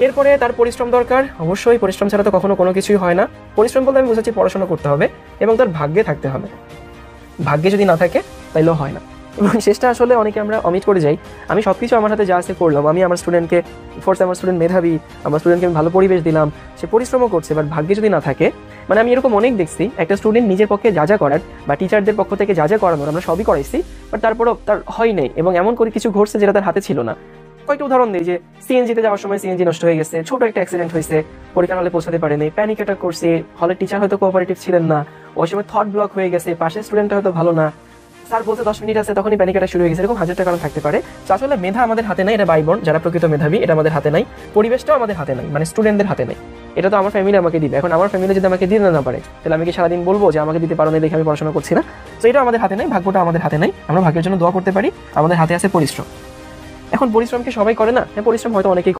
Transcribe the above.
এরপরে তার পরিশ্রম দরকার। অবশ্যই পরিশ্রম ছাড়া তো কখনো কোনো কিছুই হয় না। পরিশ্রম বলতে আমি বুঝাচ্ছি পড়াশোনা করতে হবে এবং তার ভাগ্যে থাকতে হবে। ভাগ্যে যদি না থাকে তাইলেও হয় না, এবং শেষটা আসলে অনেকে আমরা অমিট করে যাই। আমি সব কিছু আমার হাতে যা আছে করলাম, আমি আমার স্টুডেন্টকে ফোর্স, আমার স্টুডেন্ট মেধাবী, আমার স্টুডেন্টকে আমি ভালো পরিবেশ দিলাম, সে পরিশ্রমও করছে, বাট ভাগ্যে যদি না থাকে, মানে আমি এরকম অনেক দেখছি একটা স্টুডেন্ট নিজের পক্ষে যা যা করার বা টিচারদের পক্ষ থেকে যা যা করানোর আমরা সবই করাইছি, বাট তারপরও তার হয় নাই, এবং এমন করে কিছু ঘটছে যেটা তার হাতে ছিল না। কয়েকটা উদাহরণ দিই, যে সিএনজিতে যাওয়ার সময় সিএনজি নষ্ট হয়ে গেছে, ছোট একটা অ্যাক্সিডেন্ট হয়েছে, পরীক্ষার হলে পৌঁছাতে পারেনি, প্যানিক অ্যাটাক করছে, হলের টিচার হয়তো কোঅপারেটিভ ছিলেন না, ওই সময় থট ব্লক হয়ে গেছে, পাশের স্টুডেন্টটা হয়তো ভালো না, স্যার বলতে 10 মিনিট আছে, তখনই প্যানিক অ্যাটাক শুরু হয়ে গেছে। এরকম হাজারটা কারণ থাকতে পারে। তো আসলে মেধা আমাদের হাতে নাই, এটা বাইবর্ন, যারা প্রকৃত মেধাবী এটা আমাদের হাতে নাই। পরিবেশটাও আমাদের হাতে নাই, মানে স্টুডেন্টদের হাতে নাই। এটা তো আমার ফ্যামিলি আমাকে দিবে। এখন আমার ফ্যামিলি যদি আমাকে দিতে না পারে, তাহলে আমি কি সারাদিন বলবো যে আমাকে দিতে পারো না, দেখে আমি পড়াশোনা করছি না? তো এটা আমাদের হাতে নাই, ভাগ্যটা আমাদের হাতে নাই। আমরা ভাগ্যের জন্য দোয়া করতে পারি, আমাদের হাতে আছে পরিশ্রম। এখন পরিশ্রম কি সবাই করে না? হ্যাঁ, পরিশ্রম হয়তো অনেকেই